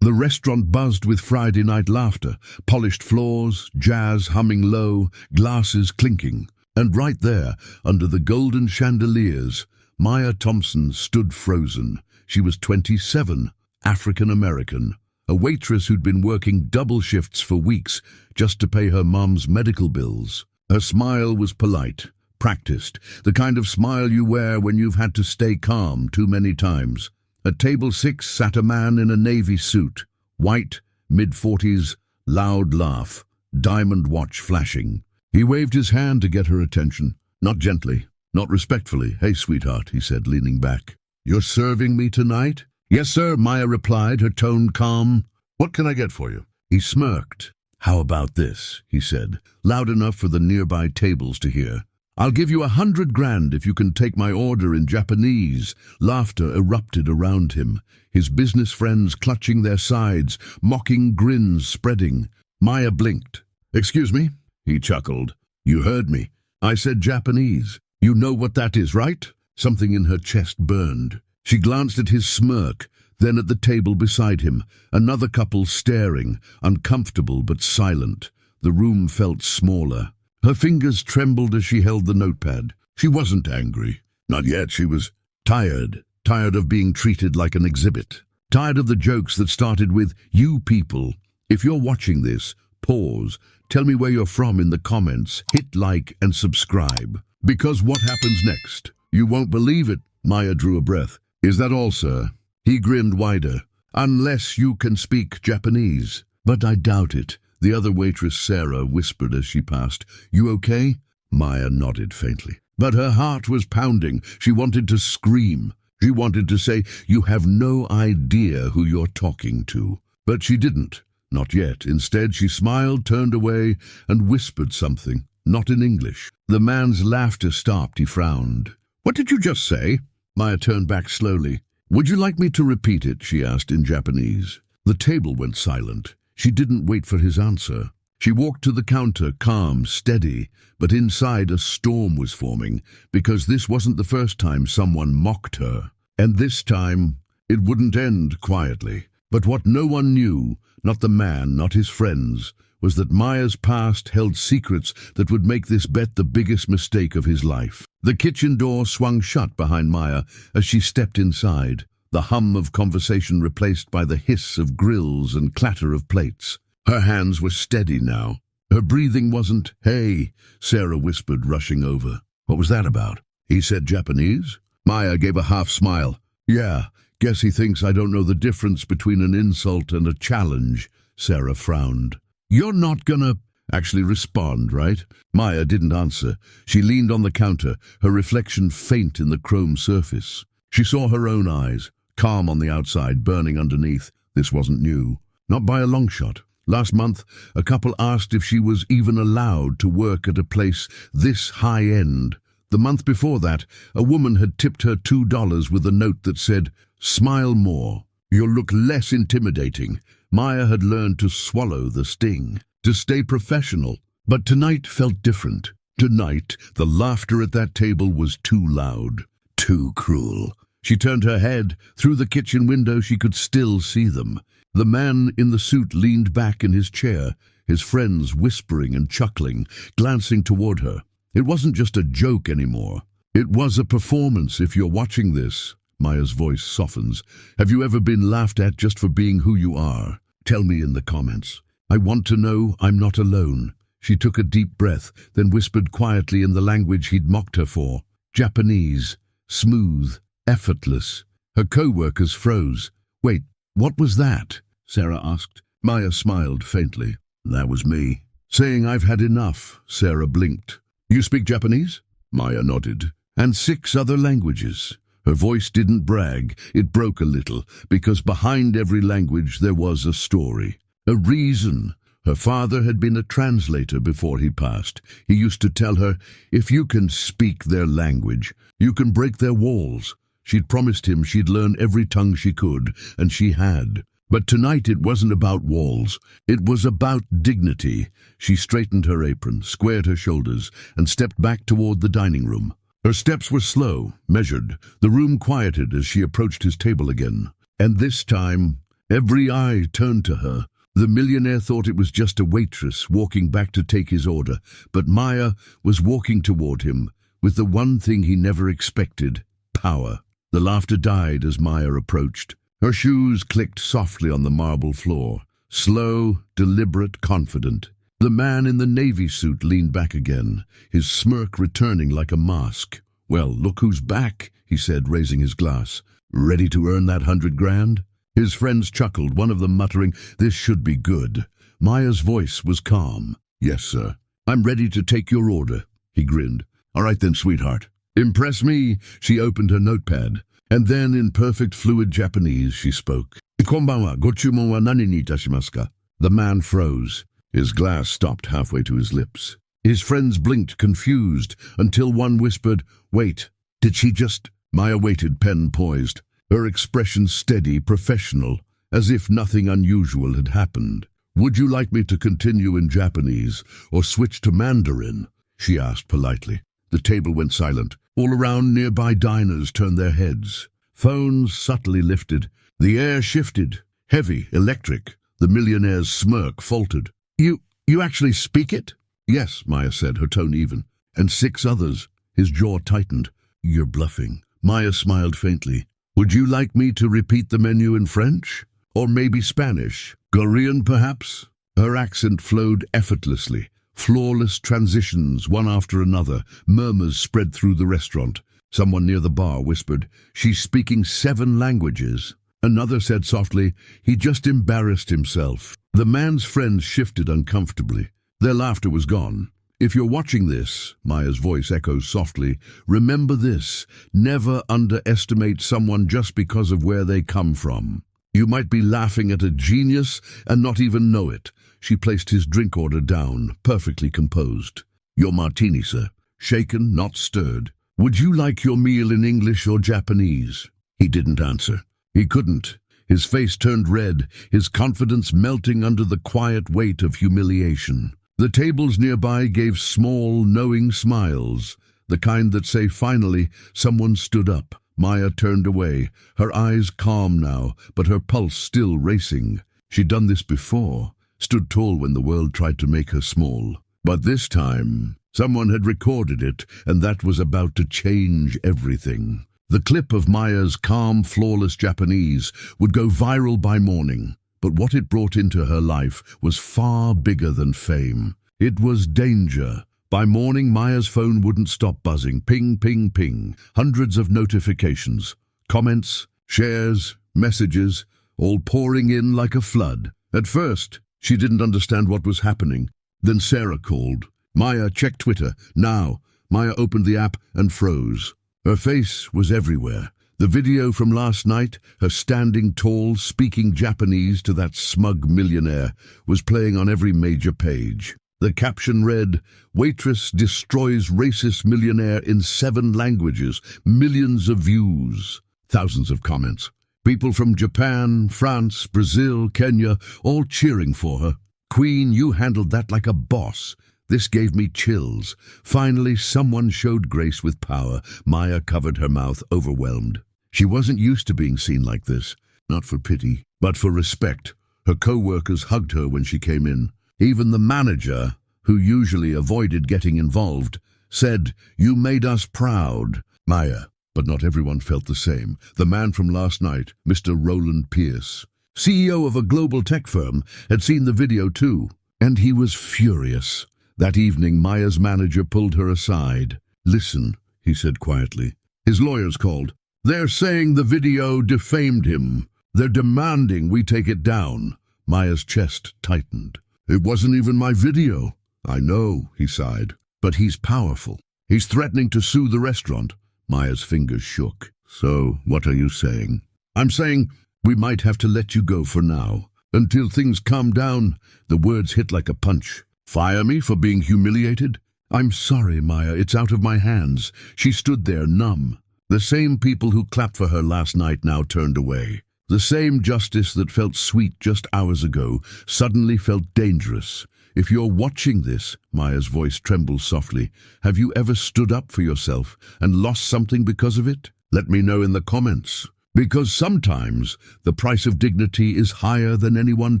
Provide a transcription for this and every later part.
The restaurant buzzed with Friday night laughter, polished floors, jazz humming low, glasses clinking. And right there, under the golden chandeliers, Maya Thompson stood frozen. She was 27, African-American, a waitress who'd been working double shifts for weeks just to pay her mom's medical bills. Her smile was polite, practiced, the kind of smile you wear when you've had to stay calm too many times. At table 6 sat a man in a navy suit, white, mid-40s, loud laugh, diamond watch flashing. He waved his hand to get her attention, not gently, not respectfully. "Hey, sweetheart," he said, leaning back. "You're serving me tonight?" "Yes, sir," Maya replied, her tone calm. "What can I get for you?" He smirked. "How about this?" he said, loud enough for the nearby tables to hear. "I'll give you 100 grand if you can take my order in Japanese." Laughter erupted around him, his business friends clutching their sides, mocking grins spreading. Maya blinked. "Excuse me?" He chuckled. "You heard me. I said Japanese. You know what that is, right?" Something in her chest burned. She glanced at his smirk, then at the table beside him, another couple staring, uncomfortable but silent. The room felt smaller. Her fingers trembled as she held the notepad. She wasn't angry. Not yet. She was tired of being treated like an exhibit. Tired of the jokes that started with, "You people, if you're watching this, pause, tell me where you're from in the comments, hit like and subscribe." Because what happens next? You won't believe it. Maya drew a breath. "Is that all, sir?" He grinned wider. "Unless you can speak Japanese." "But I doubt it." The other waitress, Sarah, whispered as she passed. "You okay?" Maya nodded faintly. But her heart was pounding. She wanted to scream. She wanted to say, "You have no idea who you're talking to." But she didn't. Not yet. Instead, she smiled, turned away, and whispered something, not in English. The man's laughter stopped. He frowned. "What did you just say?" Maya turned back slowly. "Would you like me to repeat it?" she asked in Japanese. The table went silent. She didn't wait for his answer. She walked to the counter, calm, steady, but inside a storm was forming, because this wasn't the first time someone mocked her. And this time, it wouldn't end quietly. But what no one knew, not the man, not his friends, was that Maya's past held secrets that would make this bet the biggest mistake of his life. The kitchen door swung shut behind Maya as she stepped inside, the hum of conversation replaced by the hiss of grills and clatter of plates. Her hands were steady now. Her breathing wasn't, "Hey," Sarah whispered, rushing over. "What was that about?" He said Japanese. Maya gave a half smile. "Yeah, guess he thinks I don't know the difference between an insult and a challenge." Sarah frowned. "You're not gonna actually respond, right?" Maya didn't answer. She leaned on the counter, her reflection faint in the chrome surface. She saw her own eyes, calm on the outside, burning underneath. This wasn't new. Not by a long shot. Last month, a couple asked if she was even allowed to work at a place this high-end. The month before that, a woman had tipped her $2 with a note that said, "Smile more. You'll look less intimidating." Maya had learned to swallow the sting, to stay professional. But tonight felt different. Tonight, the laughter at that table was too loud, too cruel. She turned her head. Through the kitchen window she could still see them. The man in the suit leaned back in his chair, his friends whispering and chuckling, glancing toward her. It wasn't just a joke anymore. It was a performance. If you're watching this, Maya's voice softens, have you ever been laughed at just for being who you are? Tell me in the comments. I want to know I'm not alone. She took a deep breath, then whispered quietly in the language he'd mocked her for. Japanese. Smooth. Effortless. Her co-workers froze. "Wait, what was that?" Sarah asked. Maya smiled faintly. "That was me." Saying I've had enough, Sarah blinked. "You speak Japanese?" Maya nodded. "And 6 other languages." Her voice didn't brag, it broke a little, because behind every language there was a story. A reason. Her father had been a translator before he passed. He used to tell her, "If you can speak their language, you can break their walls." She'd promised him she'd learn every tongue she could, and she had. But tonight it wasn't about walls. It was about dignity. She straightened her apron, squared her shoulders, and stepped back toward the dining room. Her steps were slow, measured. The room quieted as she approached his table again. And this time, Every eye turned to her. The millionaire thought it was just a waitress walking back to take his order, but Maya was walking toward him with the one thing he never expected: power. The laughter died as Maya approached. Her shoes clicked softly on the marble floor. Slow, deliberate, confident. The man in the navy suit leaned back again, his smirk returning like a mask. "Well, look who's back," he said, raising his glass. "Ready to earn that 100 grand? His friends chuckled, one of them muttering, "This should be good." Maya's voice was calm. "Yes, sir. I'm ready to take your order." He grinned. "All right then, sweetheart. Impress me." She opened her notepad, and then in perfect fluid Japanese she spoke. "Konbanwa, gochumon wa nani ni itashimasu ka?" The man froze. His glass stopped halfway to his lips. His friends blinked, confused, until one whispered, "Wait, did she just—" Maya waited, pen poised, her expression steady, professional, as if nothing unusual had happened. "Would you like me to continue in Japanese or switch to Mandarin?" she asked politely. The table went silent. All around, nearby diners turned their heads. Phones subtly lifted. The air shifted, heavy, electric. The millionaire's smirk faltered. You actually speak it?" "Yes," Maya said, her tone even. "And 6 others." His jaw tightened. "You're bluffing." Maya smiled faintly. "Would you like me to repeat the menu in French? Or maybe Spanish? Korean, perhaps?" Her accent flowed effortlessly. Flawless transitions, one after another. Murmurs spread through the restaurant. Someone near the bar whispered, "She's speaking 7 languages." Another said softly, "He just embarrassed himself." The man's friends shifted uncomfortably. Their laughter was gone. "If you're watching this," Maya's voice echoes softly, "remember this: never underestimate someone just because of where they come from. You might be laughing at a genius and not even know it." She placed his drink order down, perfectly composed. "Your martini, sir. Shaken, not stirred. Would you like your meal in English or Japanese?" He didn't answer. He couldn't. His face turned red, his confidence melting under the quiet weight of humiliation. The tables nearby gave small, knowing smiles, the kind that say, "Finally, someone stood up." Maya turned away, her eyes calm now, but her pulse still racing. She'd done this before, stood tall when the world tried to make her small. But this time, someone had recorded it, and that was about to change everything. The clip of Maya's calm, flawless Japanese would go viral by morning, but what it brought into her life was far bigger than fame. It was danger. By morning, Maya's phone wouldn't stop buzzing. Ping, ping, ping. Hundreds of notifications. Comments, shares, messages, all pouring in like a flood. At first, she didn't understand what was happening. Then Sarah called. "Maya, check Twitter, now." Maya opened the app and froze. Her face was everywhere. The video from last night, her standing tall, speaking Japanese to that smug millionaire, was playing on every major page. The caption read, "Waitress destroys racist millionaire in 7 languages, millions of views." Thousands of comments. People from Japan, France, Brazil, Kenya, all cheering for her. "Queen, you handled that like a boss." This gave me chills. Finally, someone showed grace with power. Maya covered her mouth, overwhelmed. She wasn't used to being seen like this. Not for pity, but for respect. Her co-workers hugged her when she came in. Even the manager, who usually avoided getting involved, said, "You made us proud." Maya. But not everyone felt the same. The man from last night, Mr. Roland Pierce, CEO of a global tech firm, had seen the video too. And he was furious. That evening, Maya's manager pulled her aside. "Listen," he said quietly. His lawyers called. "They're saying the video defamed him. They're demanding we take it down." Maya's chest tightened. "It wasn't even my video." "I know," he sighed. "But he's powerful. He's threatening to sue the restaurant." Maya's fingers shook. "So, what are you saying?" "I'm saying we might have to let you go for now. Until things calm down." The words hit like a punch. "Fire me for being humiliated?" "I'm sorry, Maya, it's out of my hands." She stood there, numb. The same people who clapped for her last night now turned away. The same justice that felt sweet just hours ago suddenly felt dangerous. "If you're watching this," Maya's voice trembled softly, "have you ever stood up for yourself and lost something because of it? Let me know in the comments." Because sometimes the price of dignity is higher than anyone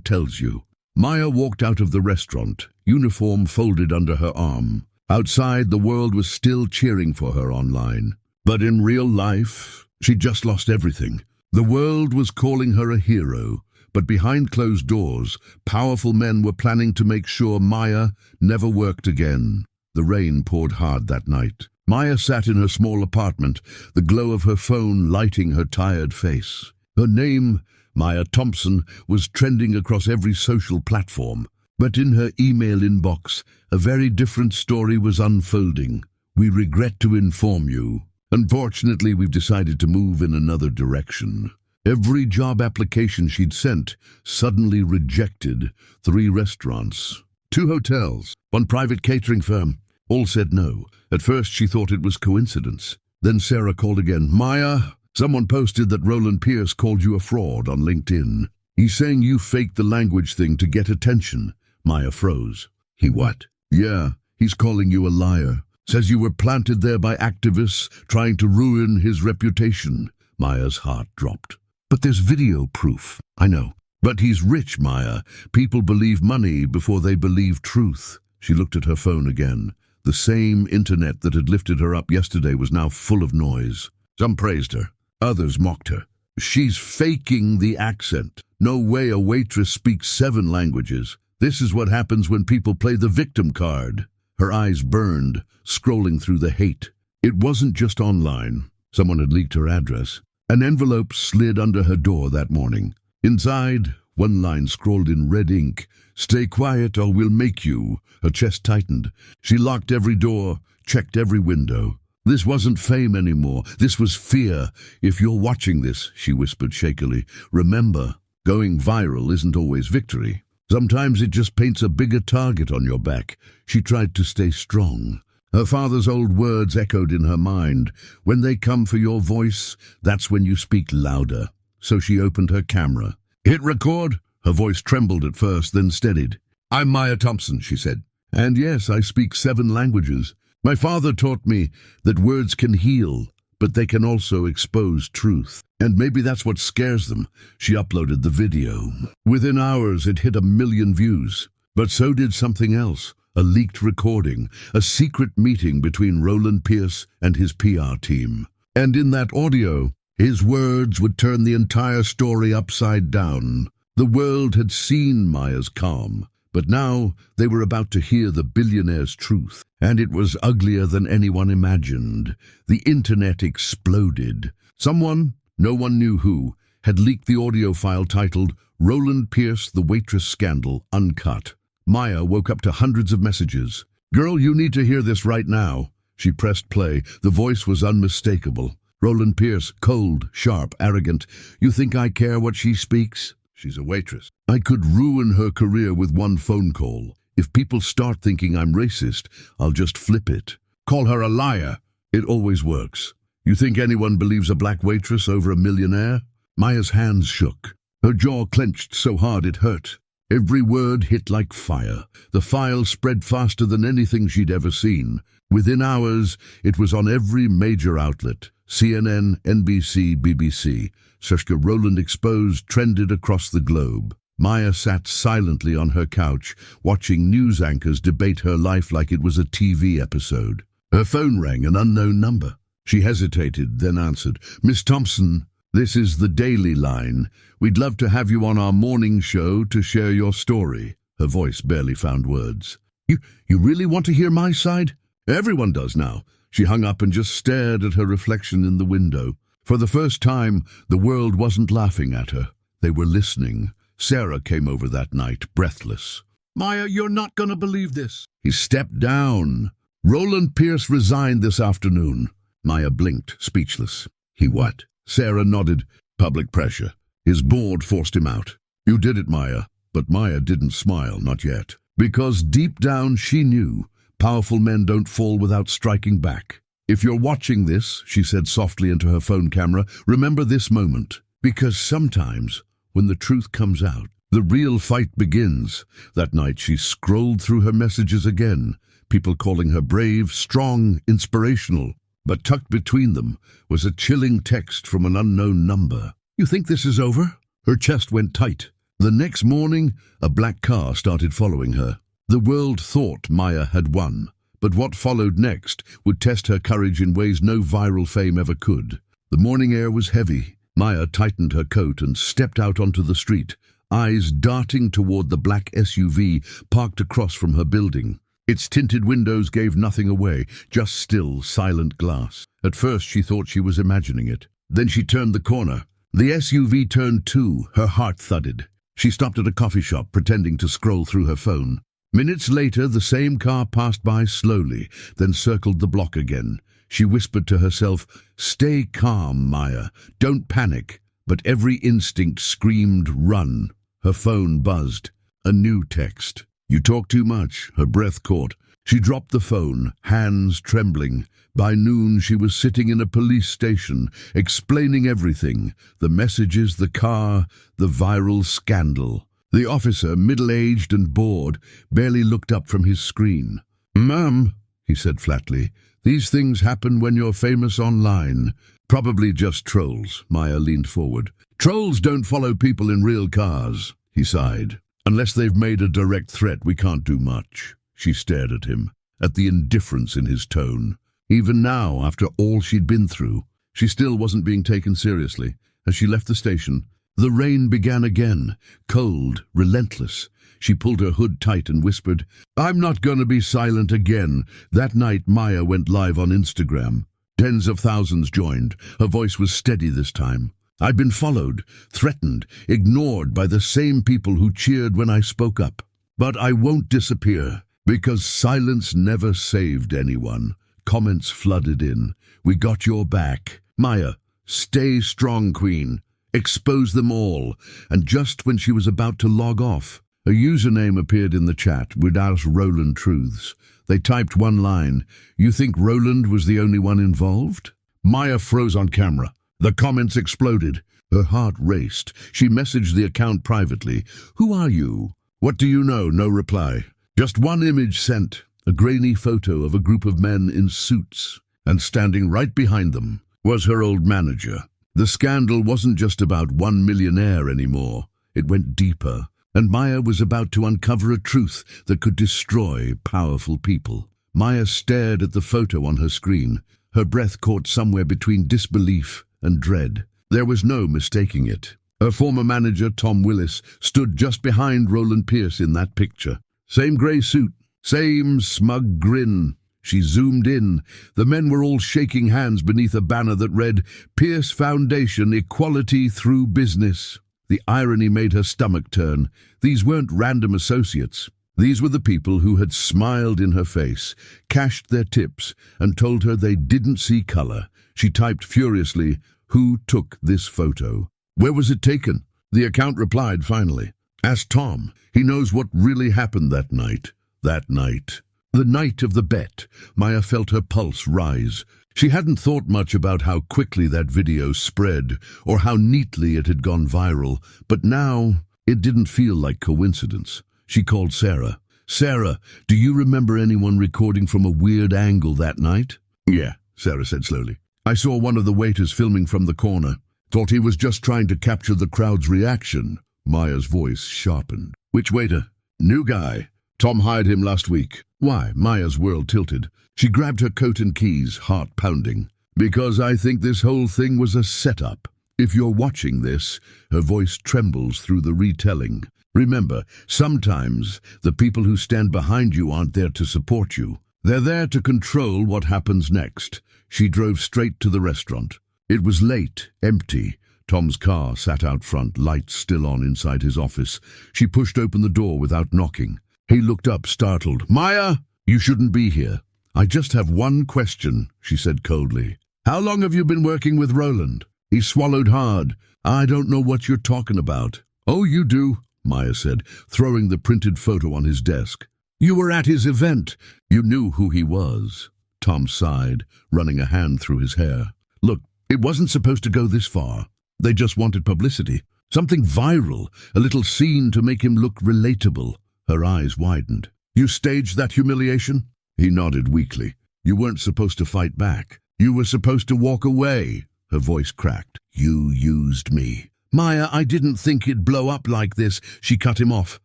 tells you. Maya walked out of the restaurant, uniform folded under her arm. Outside, the world was still cheering for her online. But in real life, she'd just lost everything. The world was calling her a hero, but behind closed doors, powerful men were planning to make sure Maya never worked again. The rain poured hard that night. Maya sat in her small apartment, the glow of her phone lighting her tired face. Her name, Maya Thompson, was trending across every social platform. But in her email inbox, a very different story was unfolding. We regret to inform you. Unfortunately, we've decided to move in another direction. Every job application she'd sent, suddenly rejected. 3 restaurants, 2 hotels, 1 private catering firm. All said no. At first she thought it was coincidence. Then Sarah called again. Maya, someone posted that Roland Pierce called you a fraud on LinkedIn. He's saying you faked the language thing to get attention. Maya froze. He what? Yeah, he's calling you a liar. Says you were planted there by activists trying to ruin his reputation. Maya's heart dropped. But there's video proof. I know. But he's rich, Maya. People believe money before they believe truth. She looked at her phone again. The same internet that had lifted her up yesterday was now full of noise. Some praised her. Others mocked her. She's faking the accent. No way a waitress speaks 7 languages. This is what happens when people play the victim card. Her eyes burned, scrolling through the hate. It wasn't just online. Someone had leaked her address. An envelope slid under her door that morning. Inside, one line scrawled in red ink. Stay quiet or we'll make you. Her chest tightened. She locked every door, checked every window. This wasn't fame anymore. This was fear. If you're watching this, she whispered shakily, remember, going viral isn't always victory. Sometimes it just paints a bigger target on your back. She tried to stay strong. Her father's old words echoed in her mind. When they come for your voice, that's when you speak louder. So she opened her camera. Hit record? Her voice trembled at first, then steadied. I'm Maya Thompson, she said. And yes, I speak 7 languages. My father taught me that words can heal, but they can also expose truth. And maybe that's what scares them. She uploaded the video. Within hours, it hit 1 million views. But so did something else. A leaked recording, a secret meeting between Roland Pierce and his PR team. And in that audio, his words would turn the entire story upside down. The world had seen Maya's calm, but now they were about to hear the billionaire's truth. And it was uglier than anyone imagined. The internet exploded. Someone, no one knew who, had leaked the audio file titled Roland Pierce, the Waitress Scandal, Uncut. Maya woke up to hundreds of messages. Girl, you need to hear this right now. She pressed play. The voice was unmistakable. Roland Pierce, cold, sharp, arrogant. You think I care what she speaks? She's a waitress. I could ruin her career with one phone call. If people start thinking I'm racist, I'll just flip it. Call her a liar. It always works. You think anyone believes a black waitress over a millionaire? Maya's hands shook. Her jaw clenched so hard it hurt. Every word hit like fire. The file spread faster than anything she'd ever seen. Within hours, it was on every major outlet. CNN, NBC, BBC. Sergio Roland Exposed trended across the globe. Maya sat silently on her couch, watching news anchors debate her life like it was a TV episode. Her phone rang, an unknown number. She hesitated, then answered. Miss Thompson, this is the Daily Line. We'd love to have you on our morning show to share your story. Her voice barely found words. You really want to hear my side? Everyone does now. She hung up and just stared at her reflection in the window. For the first time, the world wasn't laughing at her. They were listening. Sarah came over that night, breathless. Maya, you're not going to believe this. He stepped down. Roland Pierce resigned this afternoon. Maya blinked, speechless. He what? Sarah nodded. Public pressure. His board forced him out. You did it, Maya. But Maya didn't smile, not yet. Because deep down she knew powerful men don't fall without striking back. If you're watching this, she said softly into her phone camera, remember this moment. Because sometimes, when the truth comes out, the real fight begins. That night she scrolled through her messages again. People calling her brave, strong, inspirational. But tucked between them was a chilling text from an unknown number. "You think this is over?" Her chest went tight. The next morning, a black car started following her. The world thought Maya had won, but what followed next would test her courage in ways no viral fame ever could. The morning air was heavy. Maya tightened her coat and stepped out onto the street, eyes darting toward the black SUV parked across from her building. Its tinted windows gave nothing away, just still, silent glass. At first she thought she was imagining it. Then she turned the corner. The SUV turned too, her heart thudded. She stopped at a coffee shop, pretending to scroll through her phone. Minutes later, the same car passed by slowly, then circled the block again. She whispered to herself, "Stay calm, Maya. Don't panic." But every instinct screamed, "Run." Her phone buzzed. A new text. "You talk too much." Her breath caught. She dropped the phone, hands trembling. By noon, she was sitting in a police station, explaining everything. The messages, the car, the viral scandal. The officer, middle-aged and bored, barely looked up from his screen. "Ma'am," he said flatly, "these things happen when you're famous online." "Probably just trolls." Maya leaned forward. "Trolls don't follow people in real cars," he sighed. "Unless they've made a direct threat, we can't do much." She stared at him, at the indifference in his tone. Even now, after all she'd been through, she still wasn't being taken seriously. As she left the station, the rain began again, cold, relentless. She pulled her hood tight and whispered, "I'm not going to be silent again." That night, Maya went live on Instagram. Tens of thousands joined. Her voice was steady this time. "I've been followed, threatened, ignored by the same people who cheered when I spoke up. But I won't disappear, because silence never saved anyone." Comments flooded in. "We got your back. Maya, stay strong, Queen. Expose them all." And just when she was about to log off, a username appeared in the chat without Roland truths. They typed one line, "You think Roland was the only one involved?" Maya froze on camera. The comments exploded. Her heart raced. She messaged the account privately. "Who are you? What do you know?" No reply. Just one image sent. A grainy photo of a group of men in suits, and standing right behind them was her old manager. The scandal wasn't just about one millionaire anymore. It went deeper, and Maya was about to uncover a truth that could destroy powerful people. Maya stared at the photo on her screen. Her breath caught somewhere between disbelief and dread. There was no mistaking it. Her former manager, Tom Willis, stood just behind Roland Pierce in that picture. Same grey suit. Same smug grin. She zoomed in. The men were all shaking hands beneath a banner that read, "Pierce Foundation, Equality Through Business." The irony made her stomach turn. These weren't random associates. These were the people who had smiled in her face, cashed their tips, and told her they didn't see color. She typed furiously, "Who took this photo? Where was it taken?" The account replied finally. "Ask Tom. He knows what really happened that night." That night. The night of the bet. Maya felt her pulse rise. She hadn't thought much about how quickly that video spread, or how neatly it had gone viral, but now it didn't feel like coincidence. She called Sarah. "Sarah, do you remember anyone recording from a weird angle that night?" "Yeah," Sarah said slowly. "I saw one of the waiters filming from the corner. Thought he was just trying to capture the crowd's reaction." Maya's voice sharpened. "Which waiter?" "New guy. Tom hired him last week." "Why?" Maya's world tilted. She grabbed her coat and keys, heart pounding. "Because I think this whole thing was a setup. If you're watching this," her voice trembles through the retelling, "remember, sometimes the people who stand behind you aren't there to support you. They're there to control what happens next." She drove straight to the restaurant. It was late, empty. Tom's car sat out front, lights still on inside his office. She pushed open the door without knocking. He looked up, startled. "Maya, you shouldn't be here." "I just have one question," she said coldly. "How long have you been working with Roland?" He swallowed hard. "I don't know what you're talking about." "Oh, you do," Maya said, throwing the printed photo on his desk. "You were at his event. You knew who he was." Tom sighed, running a hand through his hair. "Look, it wasn't supposed to go this far. They just wanted publicity. Something viral, a little scene to make him look relatable." Her eyes widened. "You staged that humiliation?" He nodded weakly. "You weren't supposed to fight back." You were supposed to walk away. Her voice cracked. You used me. Maya, I didn't think it'd blow up like this. She cut him off.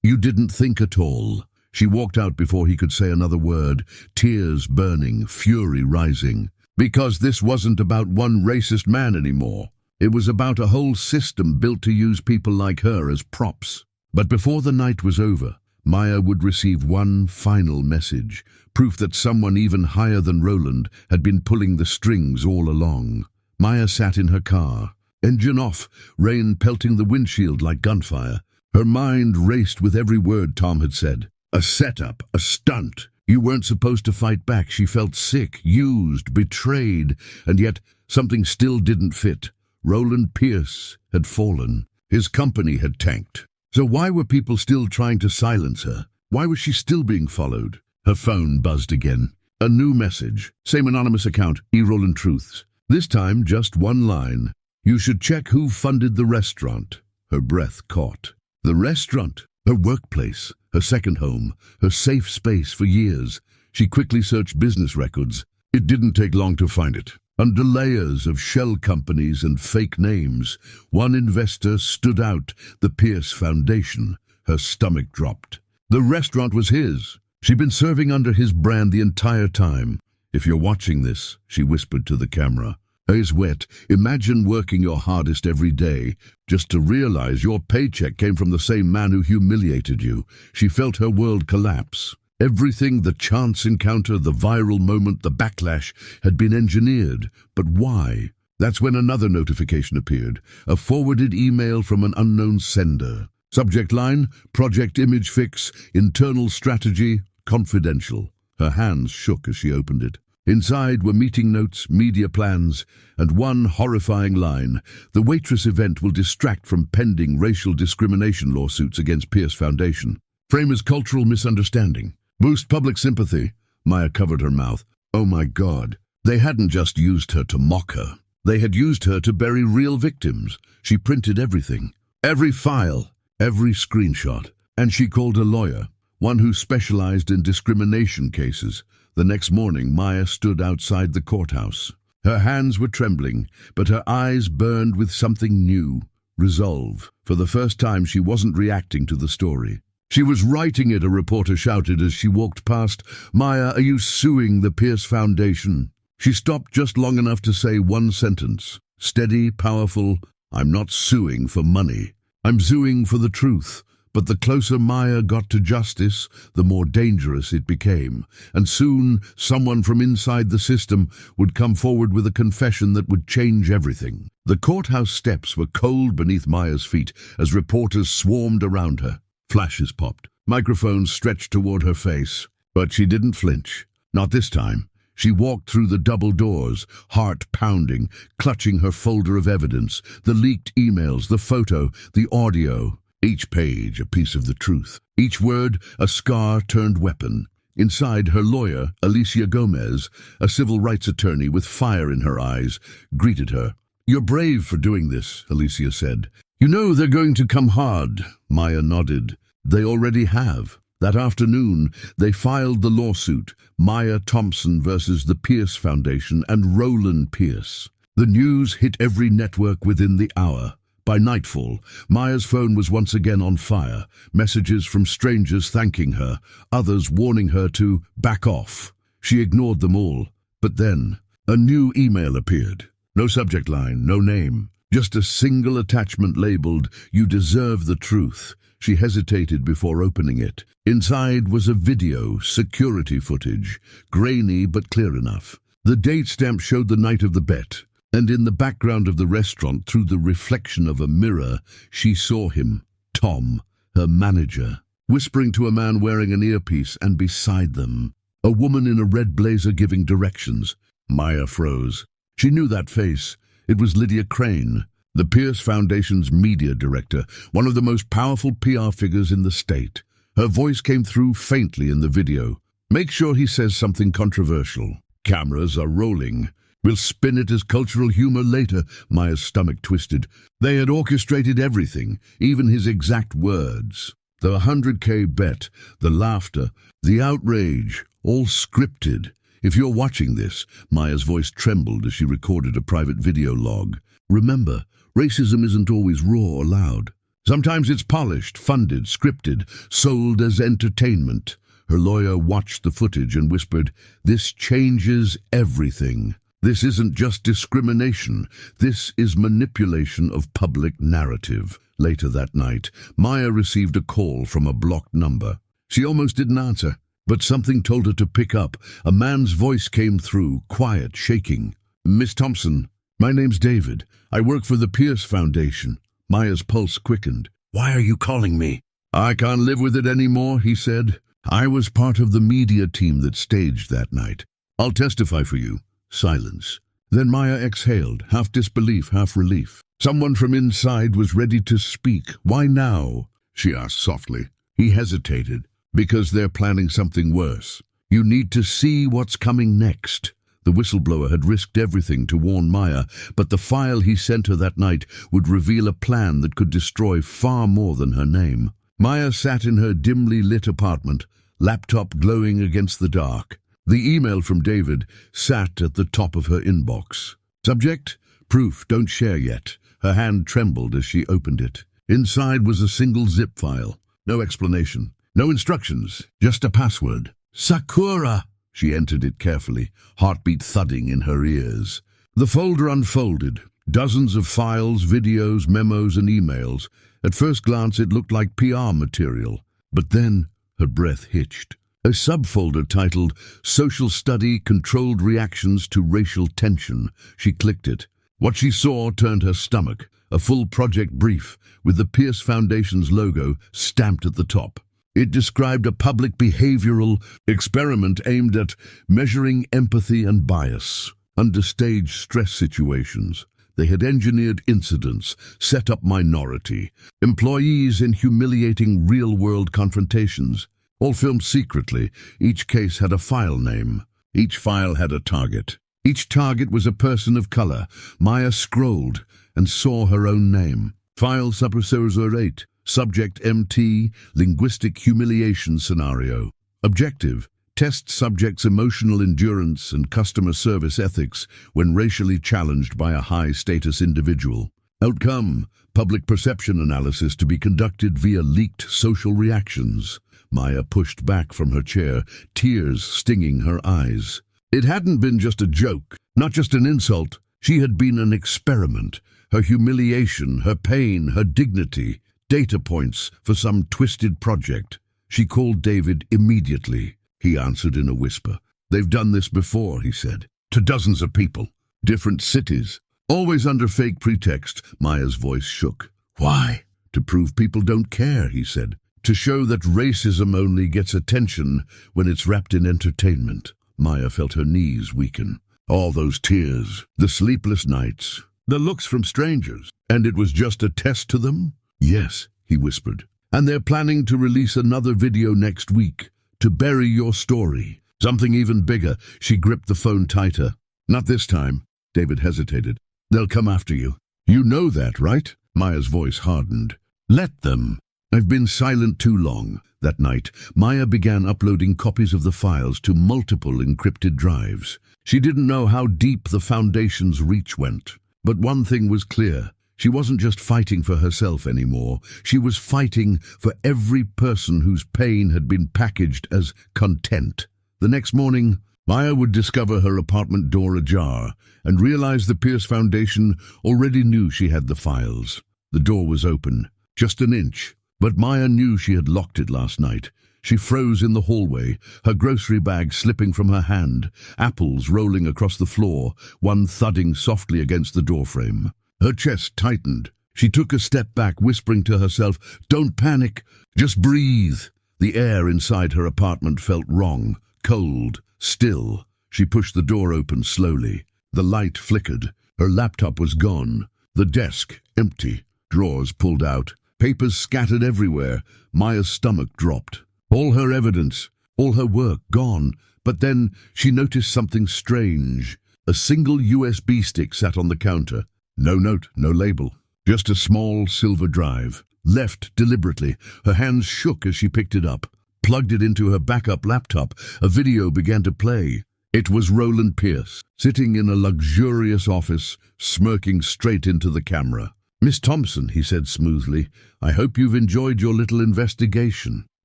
You didn't think at all. She walked out before he could say another word, tears burning, fury rising. Because this wasn't about one racist man anymore. It was about a whole system built to use people like her as props. But before the night was over, Maya would receive one final message, proof that someone even higher than Roland had been pulling the strings all along. Maya sat in her car, engine off, rain pelting the windshield like gunfire. Her mind raced with every word Tom had said. A setup, a stunt. You weren't supposed to fight back. She felt sick, used, betrayed, and yet something still didn't fit. Roland Pierce had fallen. His company had tanked. So why were people still trying to silence her? Why was she still being followed? Her phone buzzed again. A new message. Same anonymous account, Roland Truths. This time just one line. You should check who funded the restaurant. Her breath caught. The restaurant, her workplace, her second home, her safe space for years. She quickly searched business records. It didn't take long to find it. Under layers of shell companies and fake names, one investor stood out, the Pierce Foundation. Her stomach dropped. The restaurant was his. She'd been serving under his brand the entire time. If you're watching this, she whispered to the camera. Eyes wet, imagine working your hardest every day, just to realize your paycheck came from the same man who humiliated you. She felt her world collapse. Everything, the chance encounter, the viral moment, the backlash, had been engineered. But why? That's when another notification appeared. A forwarded email from an unknown sender. Subject line, Project Image Fix, Internal Strategy, Confidential. Her hands shook as she opened it. Inside were meeting notes, media plans, and one horrifying line. The Waitress event will distract from pending racial discrimination lawsuits against Pierce Foundation. Frame as cultural misunderstanding. Boost public sympathy. Maya covered her mouth. Oh my God. They hadn't just used her to mock her. They had used her to bury real victims. She printed everything. Every file. Every screenshot. And she called a lawyer. One who specialized in discrimination cases. The next morning, Maya stood outside the courthouse. Her hands were trembling, but her eyes burned with something new. Resolve. For the first time, she wasn't reacting to the story. She was writing it, a reporter shouted as she walked past. Maya, are you suing the Pierce Foundation? She stopped just long enough to say one sentence. Steady, powerful. I'm not suing for money. I'm suing for the truth. But the closer Maya got to justice, the more dangerous it became. And soon, someone from inside the system would come forward with a confession that would change everything. The courthouse steps were cold beneath Maya's feet as reporters swarmed around her. Flashes popped. Microphones stretched toward her face. But she didn't flinch. Not this time. She walked through the double doors, heart pounding, clutching her folder of evidence, the leaked emails, the photo, the audio. Each page a piece of the truth. Each word a scar-turned weapon. Inside, her lawyer, Alicia Gomez, a civil rights attorney with fire in her eyes, greeted her. You're brave for doing this, Alicia said. You know they're going to come hard. Maya nodded. They already have. That afternoon, they filed the lawsuit, Maya Thompson versus the Pierce Foundation and Roland Pierce. The news hit every network within the hour. By nightfall, Maya's phone was once again on fire, messages from strangers thanking her, others warning her to back off. She ignored them all. But then, a new email appeared. No subject line, no name, just a single attachment labeled, You Deserve the Truth. She hesitated before opening it. Inside was a video, security footage, grainy but clear enough. The date stamp showed the night of the bet. And in the background of the restaurant, through the reflection of a mirror, she saw him, Tom, her manager, whispering to a man wearing an earpiece, and beside them, a woman in a red blazer giving directions. Maya froze. She knew that face. It was Lydia Crane, the Pierce Foundation's media director, one of the most powerful PR figures in the state. Her voice came through faintly in the video. Make sure he says something controversial. Cameras are rolling. We'll spin it as cultural humor later. Maya's stomach twisted. They had orchestrated everything, even his exact words. The 100K bet, the laughter, the outrage, all scripted. If you're watching this, Maya's voice trembled as she recorded a private video log. Remember, racism isn't always raw or loud. Sometimes it's polished, funded, scripted, sold as entertainment. Her lawyer watched the footage and whispered, "This changes everything. This isn't just discrimination. This is manipulation of public narrative." Later that night, Maya received a call from a blocked number. She almost didn't answer, but something told her to pick up. A man's voice came through, quiet, shaking. "Miss Thompson, my name's David. I work for the Pierce Foundation." Maya's pulse quickened. "Why are you calling me?" "I can't live with it anymore," he said. "I was part of the media team that staged that night. I'll testify for you." Silence. Then Maya exhaled, half disbelief, half relief. Someone from inside was ready to speak. "Why now?" she asked softly. He hesitated. "Because they're planning something worse. You need to see what's coming next." The whistleblower had risked everything to warn Maya, but the file he sent her that night would reveal a plan that could destroy far more than her name. Maya sat in her dimly lit apartment, laptop glowing against the dark. The email from David sat at the top of her inbox. Subject: "Proof, don't share yet." Her hand trembled as she opened it. Inside was a single zip file. No explanation. No instructions. Just a password. "Sakura!" She entered it carefully, heartbeat thudding in her ears. The folder unfolded. Dozens of files, videos, memos, and emails. At first glance it looked like PR material. But then her breath hitched. A subfolder titled "Social Study Controlled Reactions to Racial Tension." She clicked it. What she saw turned her stomach. A full project brief with the Pierce Foundation's logo stamped at the top. It described a public behavioral experiment aimed at measuring empathy and bias under staged stress situations. They had engineered incidents, set up minority, employees in humiliating real-world confrontations, all filmed secretly. Each case had a file name. Each file had a target. Each target was a person of color. Maya scrolled and saw her own name. File Sub 008. Subject MT, linguistic humiliation scenario. Objective: test subjects' emotional endurance and customer service ethics when racially challenged by a high-status individual. Outcome: public perception analysis to be conducted via leaked social reactions. Maya pushed back from her chair, tears stinging her eyes. It hadn't been just a joke, not just an insult. She had been an experiment. Her humiliation, her pain, her dignity. Data points for some twisted project. She called David immediately. He answered in a whisper. "They've done this before," he said. "To dozens of people. Different cities. Always under fake pretext." Maya's voice shook. "Why?" "To prove people don't care," he said. "To show that racism only gets attention when it's wrapped in entertainment." Maya felt her knees weaken. All those tears, the sleepless nights, the looks from strangers. And it was just a test to them? "Yes," he whispered. "And they're planning to release another video next week, to bury your story. Something even bigger." She gripped the phone tighter. "Not this time." David hesitated. "They'll come after you. You know that, right?" Maya's voice hardened. "Let them. I've been silent too long." That night, Maya began uploading copies of the files to multiple encrypted drives. She didn't know how deep the Foundation's reach went. But one thing was clear. She wasn't just fighting for herself anymore. She was fighting for every person whose pain had been packaged as content. The next morning, Maya would discover her apartment door ajar and realize the Pierce Foundation already knew she had the files. The door was open, just an inch, but Maya knew she had locked it last night. She froze in the hallway, her grocery bag slipping from her hand, apples rolling across the floor, one thudding softly against the doorframe. Her chest tightened. She took a step back, whispering to herself, "Don't panic, just breathe." The air inside her apartment felt wrong, cold, still. She pushed the door open slowly. The light flickered. Her laptop was gone. The desk, empty. Drawers pulled out. Papers scattered everywhere. Maya's stomach dropped. All her evidence, all her work gone. But then she noticed something strange. A single USB stick sat on the counter. No note, no label. Just a small silver drive. Left deliberately. Her hands shook as she picked it up. Plugged it into her backup laptop. A video began to play. It was Roland Pierce, sitting in a luxurious office, smirking straight into the camera. "Miss Thompson," he said smoothly, "I hope you've enjoyed your little investigation.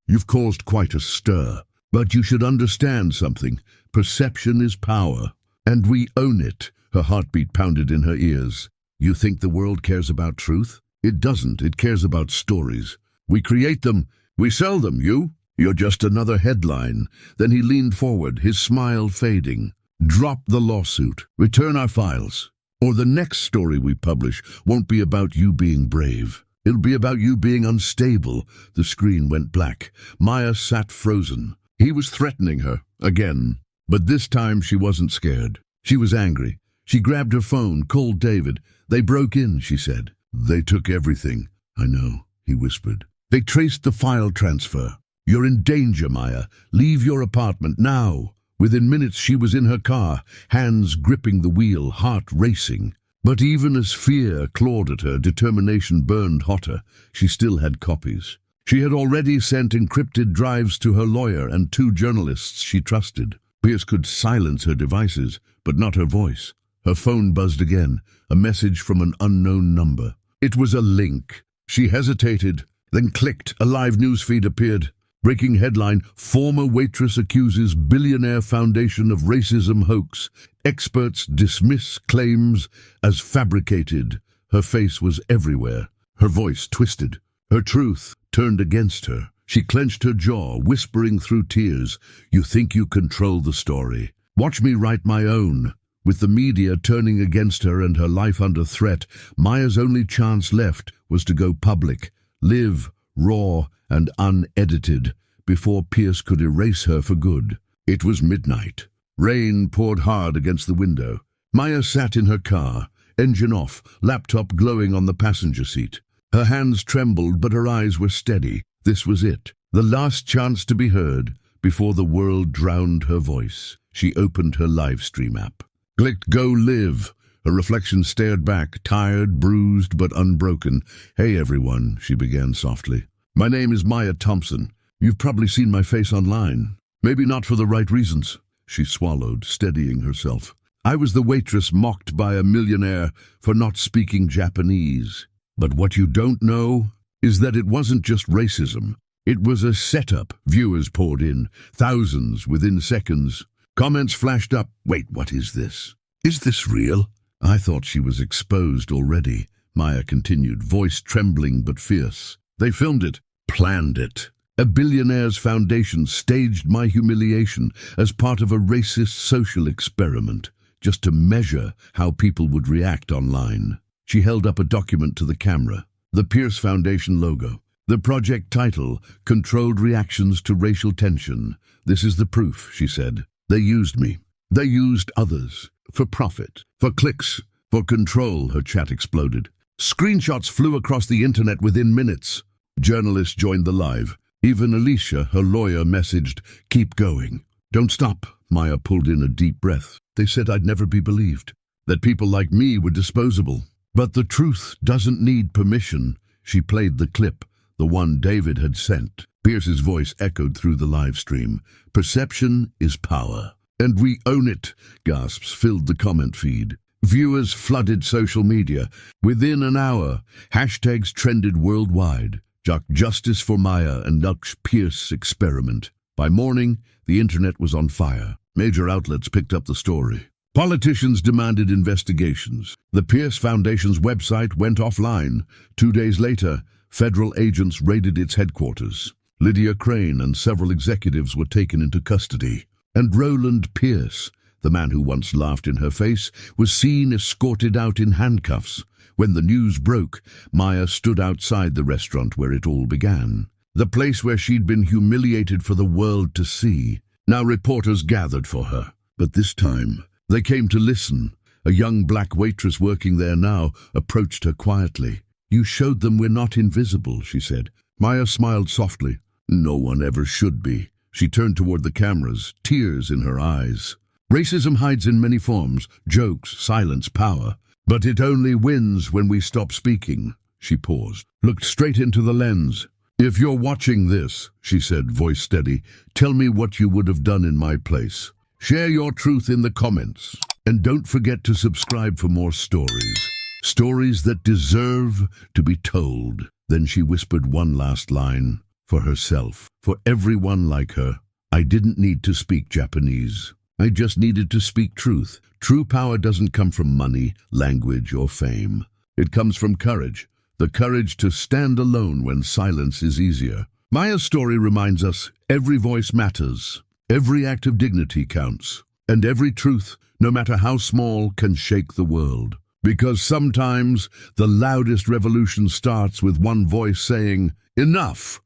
You've caused quite a stir. But you should understand something. Perception is power. And we own it." Her heartbeat pounded in her ears. "You think the world cares about truth? It doesn't. It cares about stories. We create them. We sell them. You're just another headline." Then he leaned forward, his smile fading. "Drop the lawsuit. Return our files. Or the next story we publish won't be about you being brave. It'll be about you being unstable." The screen went black. Maya sat frozen. He was threatening her, again. But this time she wasn't scared. She was angry. She grabbed her phone, called David. "They broke in," she said. "They took everything." "I know," he whispered. "They traced the file transfer. You're in danger, Maya. Leave your apartment now." Within minutes she was in her car, hands gripping the wheel, heart racing. But even as fear clawed at her, determination burned hotter. She still had copies. She had already sent encrypted drives to her lawyer and 2 journalists she trusted. Pierce could silence her devices, but not her voice. Her phone buzzed again, a message from an unknown number. It was a link. She hesitated, then clicked. A live newsfeed appeared. Breaking headline: "Former Waitress accuses Billionaire Foundation of racism hoax. Experts dismiss claims as fabricated." Her face was everywhere. Her voice twisted. Her truth turned against her. She clenched her jaw, whispering through tears, "You think you control the story. Watch me write my own." With the media turning against her and her life under threat, Maya's only chance left was to go public, live raw and unedited, before Pierce could erase her for good. It was midnight. Rain poured hard against the window. Maya sat in her car, engine off, laptop glowing on the passenger seat. Her hands trembled, but her eyes were steady. This was it, the last chance to be heard, before the world drowned her voice. She opened her live stream app. Clicked Go Live. Her reflection stared back, tired, bruised, but unbroken. "Hey everyone," she began softly. "My name is Maya Thompson. You've probably seen my face online. Maybe not for the right reasons." She swallowed, steadying herself. "I was the waitress mocked by a millionaire for not speaking Japanese. But what you don't know is that it wasn't just racism. It was a setup." Viewers poured in, thousands within seconds. Comments flashed up. "Wait, what is this? Is this real?" "I thought she was exposed already," Maya continued, voice trembling but fierce. "They filmed it, planned it. A billionaire's foundation staged my humiliation as part of a racist social experiment, just to measure how people would react online." She held up a document to the camera. The Pierce Foundation logo. The project title: "Controlled Reactions to Racial Tension." "This is the proof," she said. "They used me. They used others. For profit. For clicks. For control." Her chat exploded. Screenshots flew across the internet within minutes. Journalists joined the live. Even Alicia, her lawyer, messaged, "Keep going. Don't stop." Maya pulled in a deep breath. "They said I'd never be believed. That people like me were disposable. But the truth doesn't need permission." She played the clip, the one David had sent. Pierce's voice echoed through the live stream. "Perception is power. And we own it." Gasps filled the comment feed. Viewers flooded social media. Within an hour, hashtags trended worldwide. Justice for Maya and Nux Pierce experiment. By morning, the internet was on fire. Major outlets picked up the story. Politicians demanded investigations. The Pierce Foundation's website went offline. 2 days later, federal agents raided its headquarters. Lydia Crane and several executives were taken into custody. And Roland Pierce, the man who once laughed in her face, was seen escorted out in handcuffs. When the news broke, Maya stood outside the restaurant where it all began. The place where she'd been humiliated for the world to see. Now reporters gathered for her. But this time, they came to listen. A young black waitress working there now approached her quietly. "You showed them we're not invisible," she said. Maya smiled softly. "No one ever should be." She turned toward the cameras, tears in her eyes. "Racism hides in many forms: jokes, silence, power. But it only wins when we stop speaking." She paused, looked straight into the lens. "If you're watching this," she said, voice steady, "tell me what you would have done in my place." Share your truth in the comments. And don't forget to subscribe for more stories. Stories that deserve to be told. Then she whispered one last line. For herself. For everyone like her. I didn't need to speak Japanese. I just needed to speak truth. True power doesn't come from money, language, or fame. It comes from courage. The courage to stand alone when silence is easier. Maya's story reminds us every voice matters. Every act of dignity counts. And every truth, no matter how small, can shake the world. Because sometimes the loudest revolution starts with one voice saying, "Enough!"